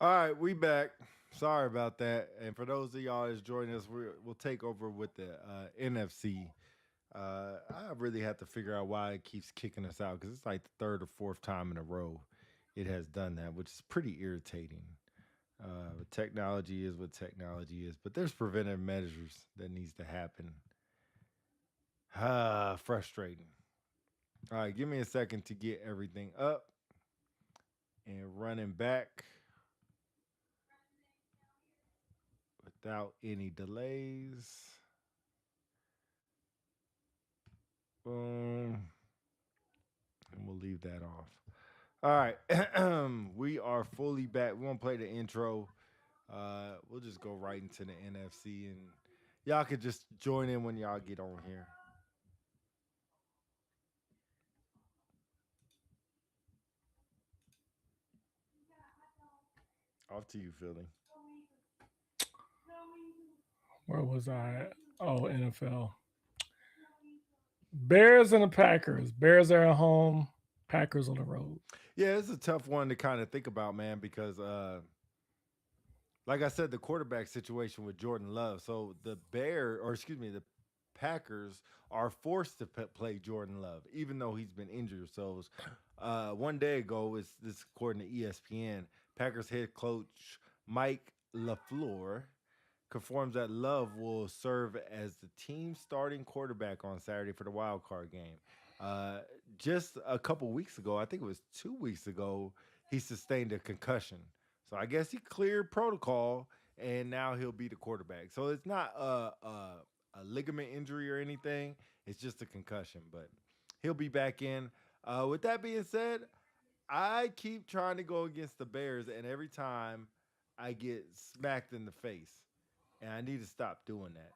All right, we back. Sorry about that. And for those of y'all that's joining us, we'll take over with the NFC. I really have to figure out why it keeps kicking us out because it's like the third or fourth time in a row it has done that, which is pretty irritating. But technology is what technology is, but there's preventive measures that needs to happen. Frustrating. All right, give me a second to get everything up and running back without any delays. Boom. And we'll leave that off. All right. We are fully back. We won't play the intro. We'll just go right into the NFC and y'all could just join in when y'all get on here. Off to you, Philly. Where was I at? Oh, NFL. Bears and the Packers. Bears are at home. Packers on the road. Yeah, it's a tough one to kind of think about, man, because like I said, the quarterback situation with Jordan Love. So the the Packers are forced to play Jordan Love, even though he's been injured. So one day ago, is this according to ESPN, Packers head coach Mike LaFleur confirms that Love will serve as the team's starting quarterback on Saturday for the wild card game. Uh, just a couple weeks ago, I think it was 2 weeks ago, he sustained a concussion. So I guess he cleared protocol, and now he'll be the quarterback. So it's not a ligament injury or anything. It's just a concussion, but he'll be back in. With that being said, I keep trying to go against the Bears, and every time I get smacked in the face, and I need to stop doing that.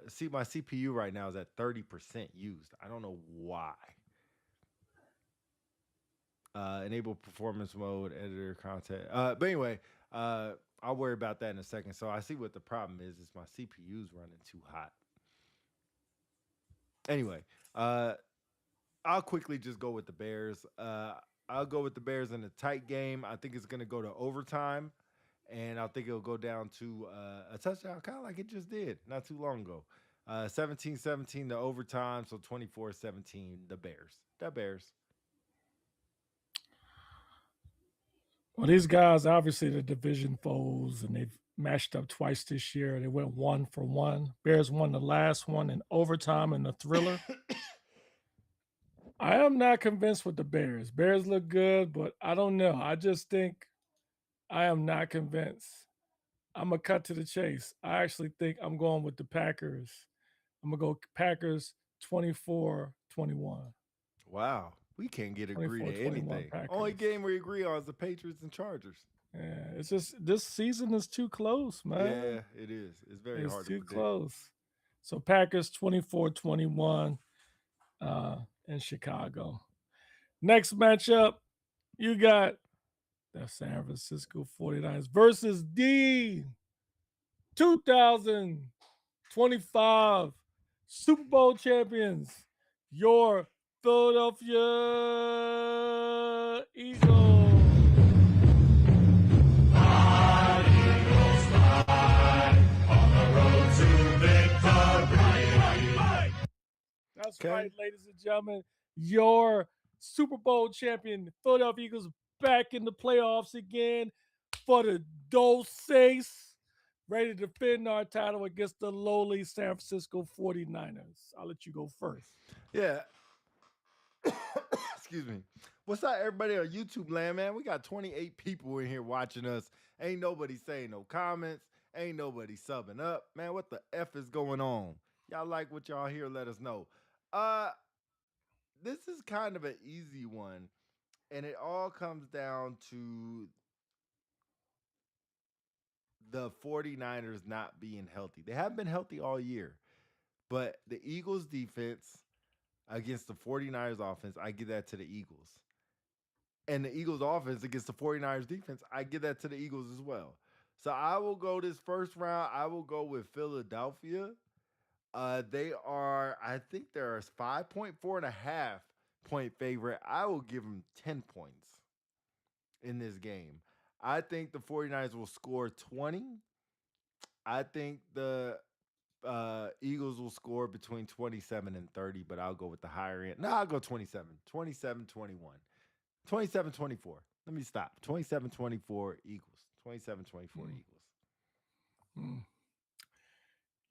See, my CPU right now is at 30% used. I don't know why. Enable performance mode, editor content. But anyway, uh, I'll worry about that in a second. So I see what the problem is. Is my CPU's running too hot. Anyway, uh, I'll quickly just go with the Bears. I'll go with the Bears in a tight game. I think it's going to go to overtime, and I think it'll go down to a touchdown, kind of like it just did not too long ago. 17-17 to overtime, so 24-17, the Bears. The Bears. Well, these guys obviously the division foes, and they've matched up twice this year. They went 1-for-1. Bears won the last one in overtime in the thriller. I am not convinced with the Bears. Bears look good, but I don't know. I just think I am not convinced. I'm gonna cut to the chase. I actually think I'm going with the Packers. I'm gonna go Packers 24-21. Wow. We can't get agreed to 24-21 anything. Only Packers. game we agree on is the Patriots and Chargers. Yeah, it's just this season is too close, man. Yeah, it is. It's very It's hard to too predict. close. So Packers 24-21 uh, in Chicago. Next matchup, you got the San Francisco 49ers versus the 2025 Super Bowl champions, your Philadelphia Eagles. That's Okay. right, ladies and gentlemen. Your Super Bowl champion, Philadelphia Eagles, back in the playoffs again for the Doses, ready to defend our title against the lowly San Francisco 49ers. I'll let you go first. Yeah. Excuse me. What's up, everybody on YouTube land, man? We got 28 people in here watching us. Ain't nobody saying no comments. Ain't nobody subbing up. Man, what the F is going on? Y'all like what y'all hear? Let us know. Uh, this is kind of an easy one, and it all comes down to the 49ers not being healthy. They haven't been healthy all year, but the Eagles defense against the 49ers offense, I give that to the Eagles. And the Eagles offense against the 49ers defense, I give that to the Eagles as well. So I will go this first round. I will go with Philadelphia. They are, I think they're a 5.4 and a half point favorite. I will give them 10 points in this game. I think the 49ers will score 20. I think the Eagles will score between 27 and 30, but I'll go with the higher end. No, I'll go 27. 27 21. 27 24. Let me stop. 27-24 Eagles. 27-24 Mm, Eagles. mm.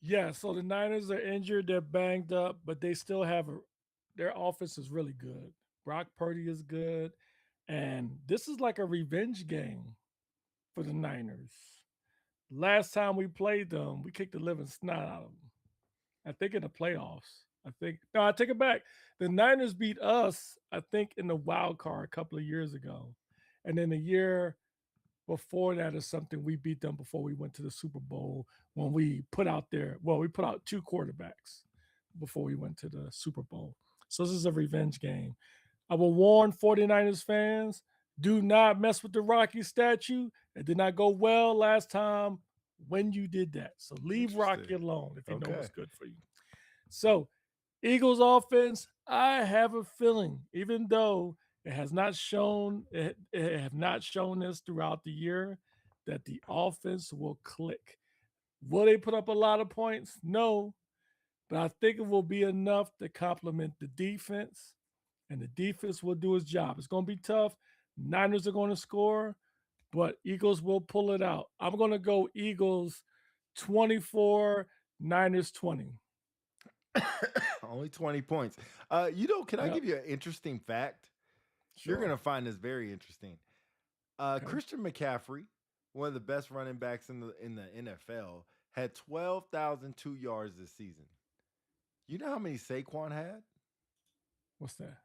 Yeah, so the Niners are injured, they're banged up, but they still have their offense is really good. Brock Purdy is good, and this is like a revenge game for the Niners. Last time we played them, we kicked the living snot out of them. I think in the playoffs. I think no, I take it back. The Niners beat us, I think, in the wild card a couple of years ago, and then the year before that or something, we beat them before we went to the Super Bowl when we put out two quarterbacks before we went to the Super Bowl. So this is a revenge game. I will warn 49ers fans, do not mess with the Rocky statue. It did not go well last time when you did that. So leave Interesting. Rocky alone if you know what's Okay. good for you. So Eagles offense, I have a feeling, even though it have not shown this throughout the year, that the offense will click. Will they put up a lot of points? No, but I think it will be enough to complement the defense, and the defense will do its job. It's going to be tough. Niners are going to score, but Eagles will pull it out. I'm going to go Eagles 24, Niners 20. Only 20 points. Can I Yep. give you an interesting fact? You're Sure. gonna find this very interesting. Okay. Christian McCaffrey, one of the best running backs in the NFL, had 12,002 yards this season. You know how many Saquon had? What's that?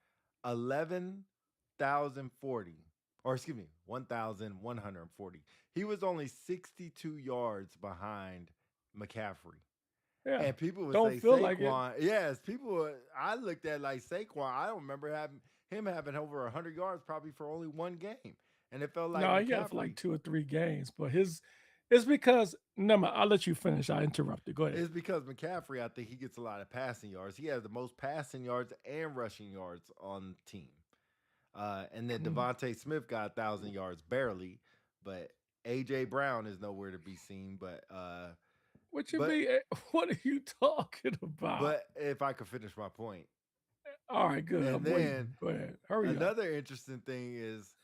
11,040. Or excuse me, 1,140. He was only 62 yards behind McCaffrey. Yeah. And people would Don't say feel like it. Saquon. Yes, I looked at like Saquon. I don't remember him having over 100 yards probably for only one game. And it felt like No, he had it for like McCaffrey 2 or 3 games, but his it's because never mind, I'll let you finish. I interrupted. Go ahead. is because McCaffrey, I think he gets a lot of passing yards. He has the most passing yards and rushing yards on the team. And then Mm. Devontae Smith got 1,000 yards barely, but AJ Brown is nowhere to be seen. What you But mean? What are you talking about? but if I could finish my point, All right, good. and I'm then waiting. Go ahead. Hurry up. another interesting thing is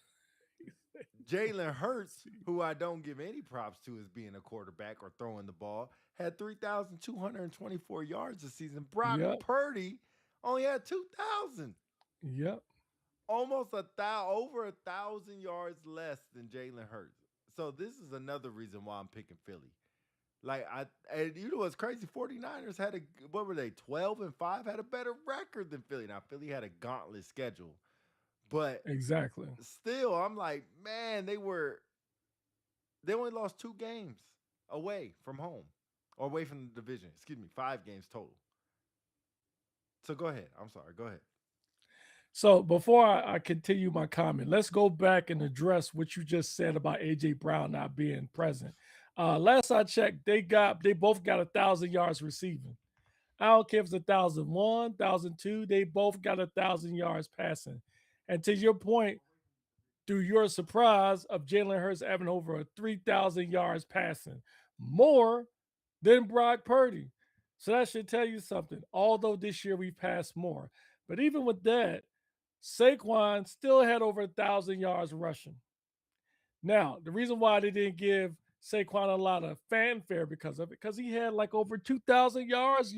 Jalen Hurts, See. who I don't give any props to as being a quarterback or throwing the ball, had 3,224 yards this season. Brock Yep. Purdy only had 2,000, Yep. almost over 1,000 yards less than Jalen Hurts. So this is another reason why I'm picking Philly. And you know what's crazy? 49ers had what were they, 12-5, had a better record than Philly. Now Philly had a gauntlet schedule, but Exactly. still, I'm like, man, they only lost 2 games away from home or away from the division. Excuse me, 5 games total. So go ahead. I'm sorry. Go ahead. So before I continue my comment, let's go back and address what you just said about AJ Brown not being present. Last I checked, they both got 1,000 yards receiving. I don't care if it's 1,001, 1,002. They both got 1,000 yards passing. And to your point, through your surprise of Jalen Hurts having over 3,000 yards passing, more than Brock Purdy. So that should tell you something. Although this year we passed more, but even with that, Saquon still had over 1,000 yards rushing. Now, the reason why they didn't give Saquon a lot of fanfare because of it, because he had like over 2,000 yards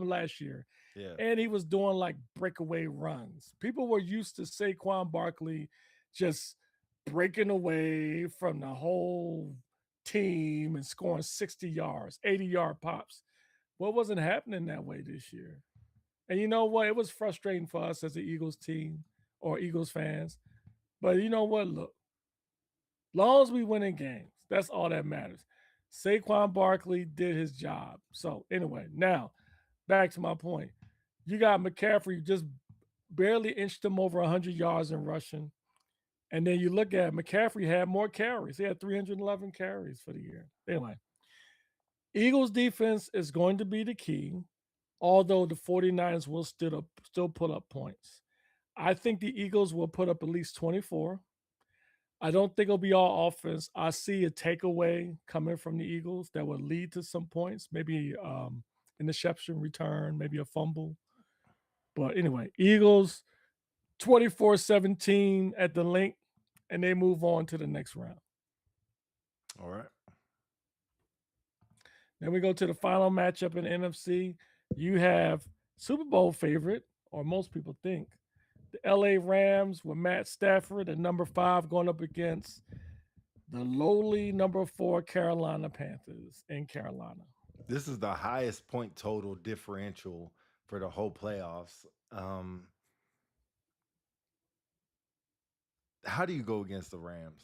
last year, Yeah. and he was doing like breakaway runs. People were used to Saquon Barkley just breaking away from the whole team and scoring 60 yards, 80-yard pops. Well, it wasn't happening that way this year. And you know what? It was frustrating for us as the Eagles team or Eagles fans. But you know what? Look, long as we winning games, that's all that matters. Saquon Barkley did his job. So anyway, now back to my point. You got McCaffrey just barely inched him over 100 yards in rushing. And then you look at McCaffrey had more carries. He had 311 carries for the year. Anyway, Eagles defense is going to be the key, although the 49ers will still put up points. I think the Eagles will put up at least 24. I don't think it'll be all offense. I see a takeaway coming from the Eagles that will lead to some points, maybe interception return, maybe a fumble. But anyway, Eagles 24-17 at the link, and they move on to the next round. All right. Then we go to the final matchup in NFC. You have Super Bowl favorite, or most people think, the LA Rams with Matt Stafford at number 5 going up against the lowly number 4 Carolina Panthers in Carolina. This is the highest point total differential for the whole playoffs. How do you go against the Rams?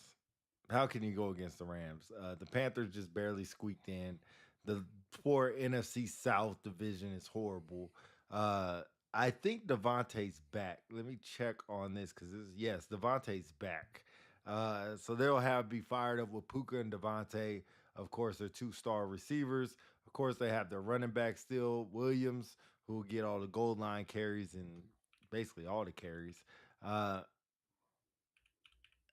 How can you go against the Rams? The Panthers just barely squeaked in. The poor NFC South division is horrible. Uh, I think Devontae's back. Let me check on this because yes, Devontae's back. So they'll have be fired up with Puka and Devontae. Of course, they're two-star receivers. Of course, they have their running back still, Williams, who will get all the goal line carries and basically all the carries. Uh,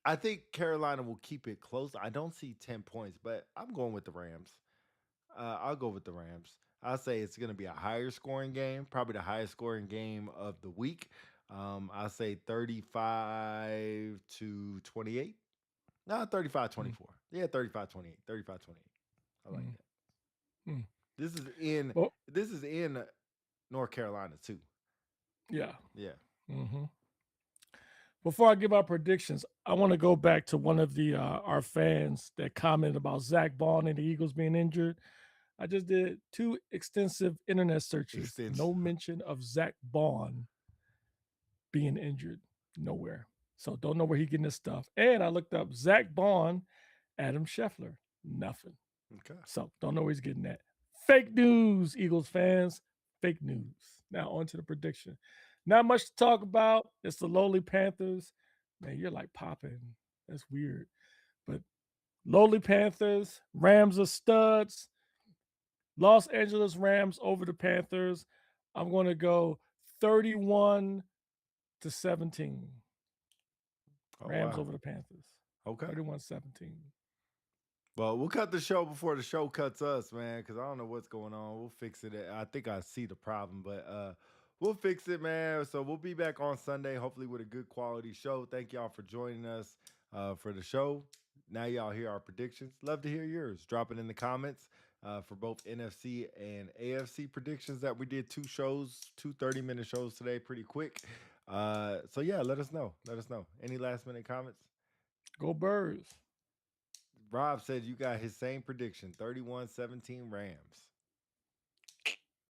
I think Carolina will keep it close. I don't see 10 points, but I'm going with the Rams. I'll go with the Rams. I'll say it's going to be a higher scoring game, probably the highest scoring game of the week. I'll say 35 to 28. No, 35 Mm, 24. Yeah, 35 28. 35 28. I like mm, that. mm. This is in Well, this is in North Carolina too. yeah. Yeah. hmm Before I give our predictions, I want to go back to one of the our fans that commented about Zach Bond and the Eagles being injured. I just did 2 extensive internet searches. Extension. No mention of Zach Bond being injured. Nowhere. So don't know where he getting this stuff. And I looked up Zach Bond, Adam Scheffler. Nothing. Okay. So don't know where he's getting that. Fake news, Eagles fans. Fake news. Now on to the prediction. Not much to talk about. It's the lowly Panthers. Man, you're like popping. That's weird. But lowly Panthers, Rams are studs. Los Angeles Rams over the Panthers. I'm going to go 31-17. Oh Rams wow. over the Panthers. Okay. 31-17. Well, we'll cut the show before the show cuts us, man, because I don't know what's going on. We'll fix it. I think I see the problem, but we'll fix it, man. So we'll be back on Sunday, hopefully with a good quality show. Thank y'all for joining us for the show. Now y'all hear our predictions. Love to hear yours. Drop it in the comments for both NFC and AFC predictions that we did 2 shows, 2 30-minute shows today, pretty quick. So yeah, let us know. Let us know. Any last minute comments? Go Birds. Rob said you got his same prediction 31-17 Rams.